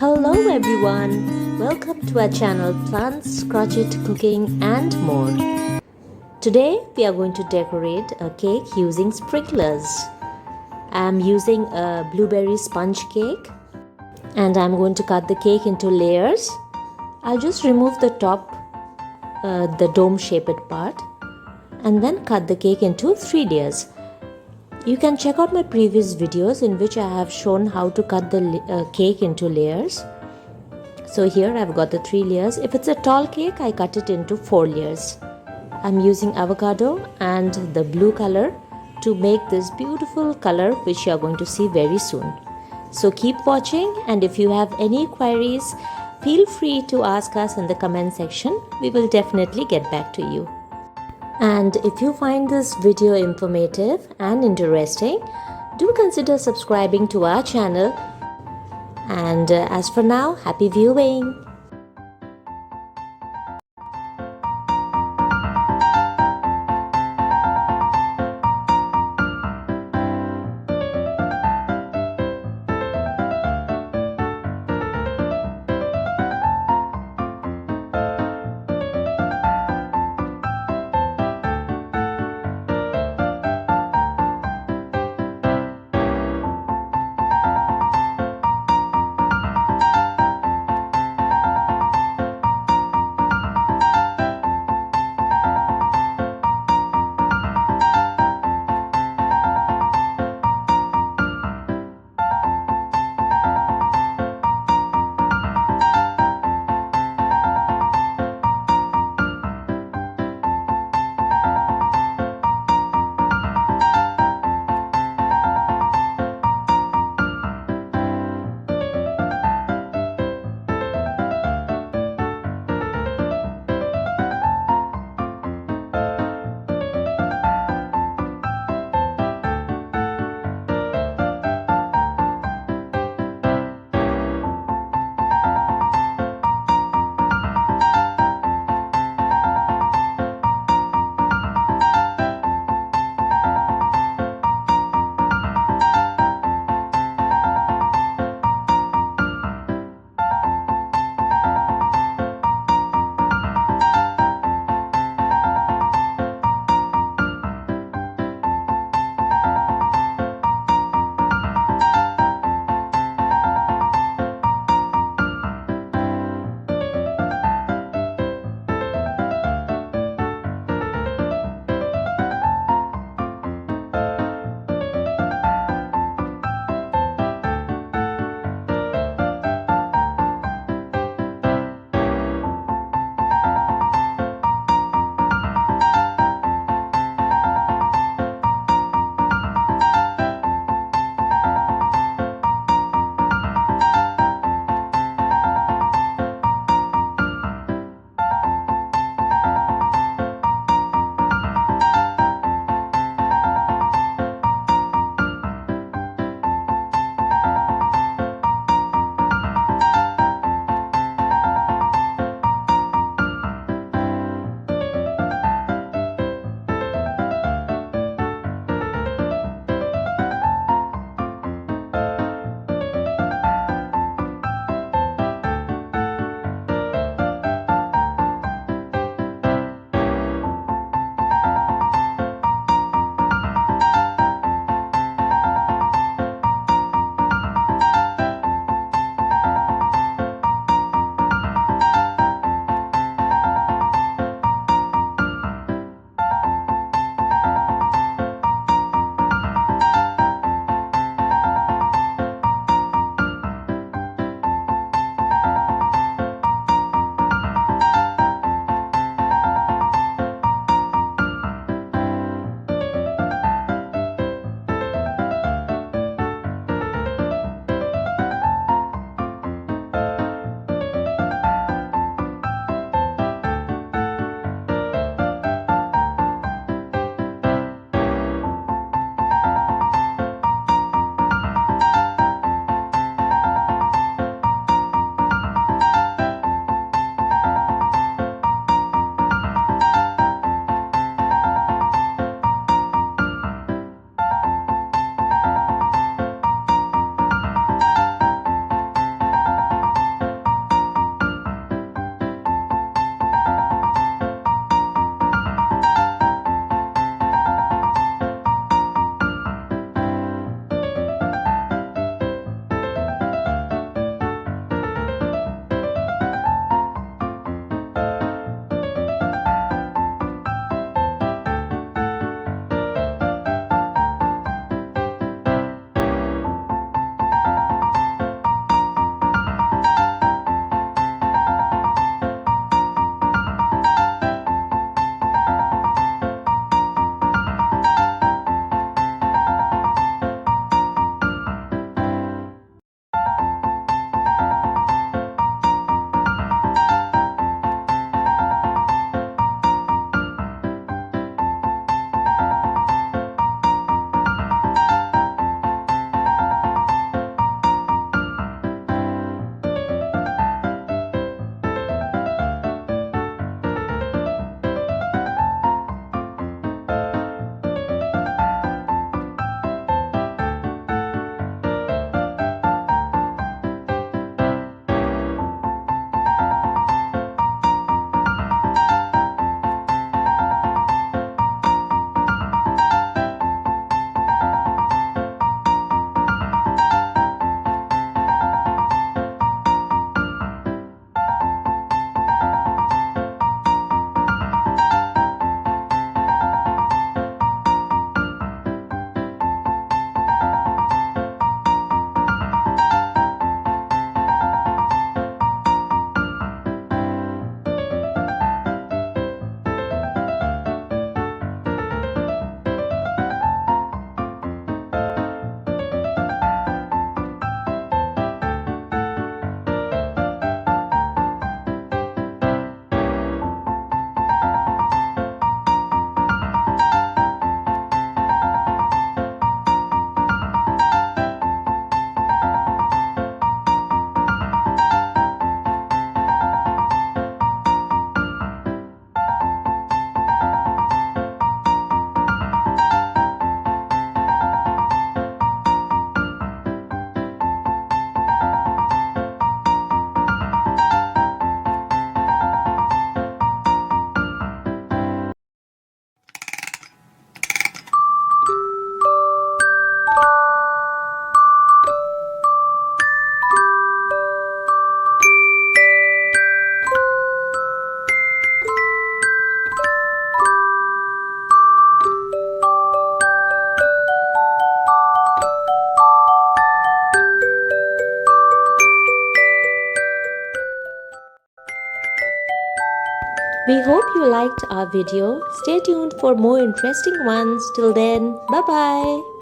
Hello everyone, welcome to our channel Plants, Crochet, Cooking and more. Today we are going to decorate a cake using sprinklers. I am using a blueberry sponge cake and I am going to cut the cake into layers. I'll just remove the top, the dome shaped part, and then cut the cake into 3 layers. You can check out my previous videos in which I have shown how to cut the cake into layers. So here I've got the 3 layers. If it's a tall cake, I cut it into 4 layers. I'm using avocado and the blue color to make this beautiful color which you are going to see very soon. So keep watching, and if you have any queries, feel free to ask us in the comment section. We will definitely get back to you. And if you find this video informative and interesting, do consider subscribing to our channel. And as for now, happy viewing! We hope you liked our video. Stay tuned for more interesting ones. Till then, bye bye.